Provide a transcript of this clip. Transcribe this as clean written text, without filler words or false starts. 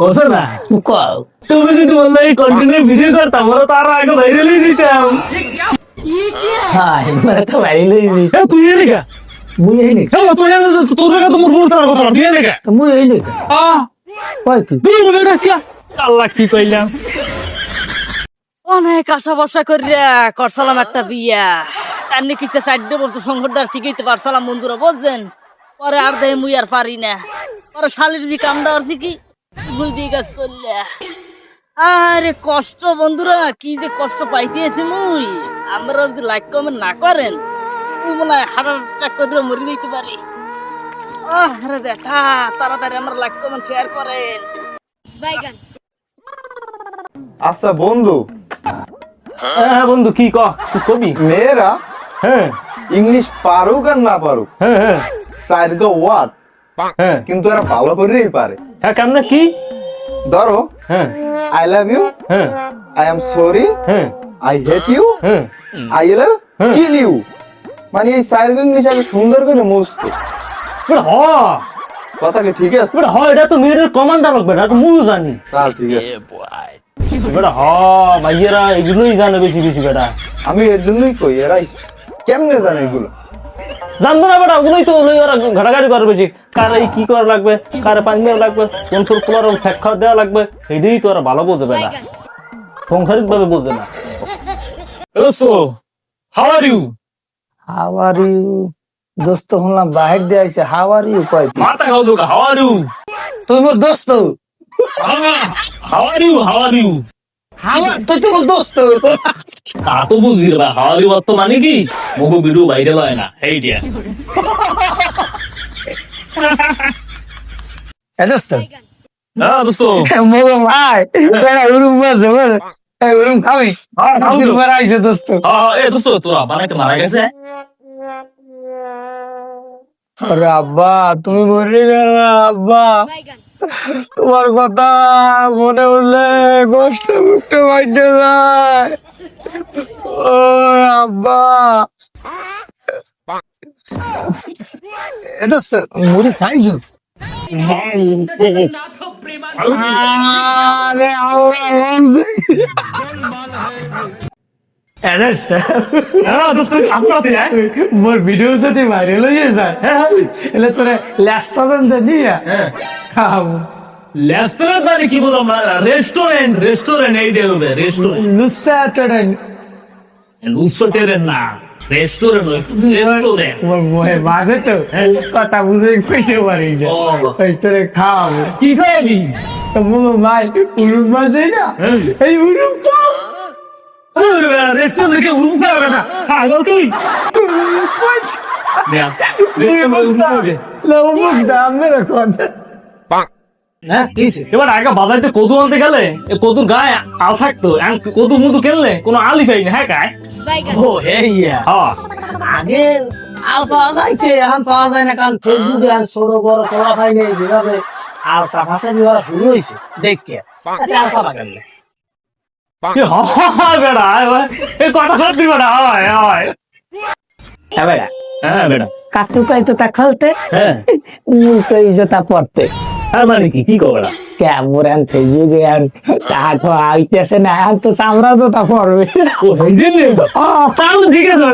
বলছো না কও তুমি যদি বললে এই কন্টিনিউ ভিডিও করতাম বলো তার আগে ভাইরালই দিতাম। হ্যাঁ এবারে তো বাইরে লইবি তুই এনে গা মুই এই নেই তুই এনে তোর জায়গা তো মোর বলতে কথা তুই এনে গা মুই এই নেই কয় কি তুই বেটা কি আল্লাহ কি কইলাম। অনেক আশা ভরসা করিয়া করছিলাম একটা বিয়া তার নাকি 4 বছর সংসারদার ঠিকইতে পারছিলাম বন্ধুরা বুঝছেন। পরে আর দেয় মুই আর পারি না। পরে শালির দি কামটা করছি কি ভুল দিয়ে গেছে চললে। আরে কষ্ট বন্ধুরা কি যে কষ্ট পাইতেছি মুই। আমরা যদি লাইক কমেন্ট না করেন তুই মনে হয় হার্ট অ্যাটাক করে মরে নিতে পারি। আরে বেটা তাড়াতাড়ি আমরা লাইক কমেন্ট শেয়ার করেন। বাইগান আচ্ছা বন্ধু, হ্যাঁ বন্ধু কি তুই কবি। মেয়েরা হ্যাঁ ইংলিশ পারুক আর না পারুক হ্যাঁ হ্যাঁ চারগো ওয়ার্ড হ্যাঁ কিন্তু এরা ভালো করেই পারে। হ্যাঁ কেমনে কি ধরো হ্যাঁ আই লাভ ইউ, হ্যাঁ আই এম সরি, হ্যাঁ আই হেট ইউ, হ্যাঁ আই উইল কিল ইউ। মানে এই চারগো ইংলিশ আমি সুন্দর করে মুছত। বেটা হ কথা কি ঠিক আছে? বেটা হ এটা তো মেয়েদের কমান্ডার লোক বেটা তো মুই জানি। তাহলে ঠিক আছে। বেটা হ ভাইয়েরা এগুলোই জানে বেশি বেশি বেটা। আমি এর জন্যই কই এরাই কেমনে জানে এগুলো। জানবো না বেটা ওগুলোই তো ওরা ঘাটাঘাটি করে বেশি কার এই কি করা লাগবে কারে পানি দেওয়া লাগবে কোন তোর পোলার শেখ খাওয়া দেওয়া লাগবে এটাই তো ওরা ভালো বোঝে বেটা সংসারিক ভাবে বোঝে না। দোস্তো how are you? How are you দোস্ত শুনলাম বাহির দিয়ে আইছে হাউ আর ইউ কয় কি মাথা খাও দোকা হাউ আর ইউ? তুই মোর দোস্ত how are you how are you? তুই তো মোর দোস্ত তা তো বুঝি রে হাউ আর ইউ অর্থ মানে কি মগু ভিডিও বাইরে লয় না এইটা। এ দোস্ত হ্যাঁ দোস্ত মোগো ভাই বেড়া উরুম বাজে বলে এই উরুম খাবি দিন পর আইছে দোস্ত এ দোস্ত তোরা বানাইতে মারা গেছে? আরে আব্বা তুমি মরে গেল আব্বা তোমার কথা মনে উঠলে কষ্ট বুকটা বাইতে যায় ও আব্বা এ দোস্ত মুড়ি খাইছো আরে মোর ভিডিও যদি ভাইরাল হয়ে যায় এলে তোরে লেস্টুরেন্ট দিয়া খাবো রেস্টুরেন্ট মানে কি বললাম রেস্টুরেন্ট রেস্টুরেন্ট এইটা হবে রেস্টুরেন্ট লুসাটেরেন্ট লুসোটেরেন না রেস্টুরেন্ট রেস্টুরেন্ট মোর মোহে বাজে তো কথা বুঝে কইতে পারি যে ও। এই তোরে খাবো কি খাবি? তো মোর ভাই উরুম বাজে না এই উরুম রেস্টুরেন্টে উরুম খাবে না পাগল তুই? মুখ দাম মেরে কোন এবার আগে বাজাইতে কদু আনতে গেলে কদুর গায়ে আল থাকতো কদু মুদু খেললে কোনো আলি পাই না হ্যাঁ গায়ে ও হেইয়া আগে আল পাওয়া যাইছে এখন পাওয়া যায় না কারণ ফেসবুকে আর ছোট বড় পোলা পাই নেই যেভাবে আল চাপাচাপি বিহার শুরু হয়েছে দেখকে আল পাবা কেন বেড়া এই কথা সত্যি বেড়া হয় হয় হ্যাঁ বেড়া হ্যাঁ বেড়া কাকুকাই তো তা খেলতে হ্যাঁ মুখে জোতা পড়তে আর মানে কি কবেড়া কেমন ফেসবুকে আর তাহাকে আইতেছে না এখন তো চামড়া জোতা পড়বে ঠিক আছে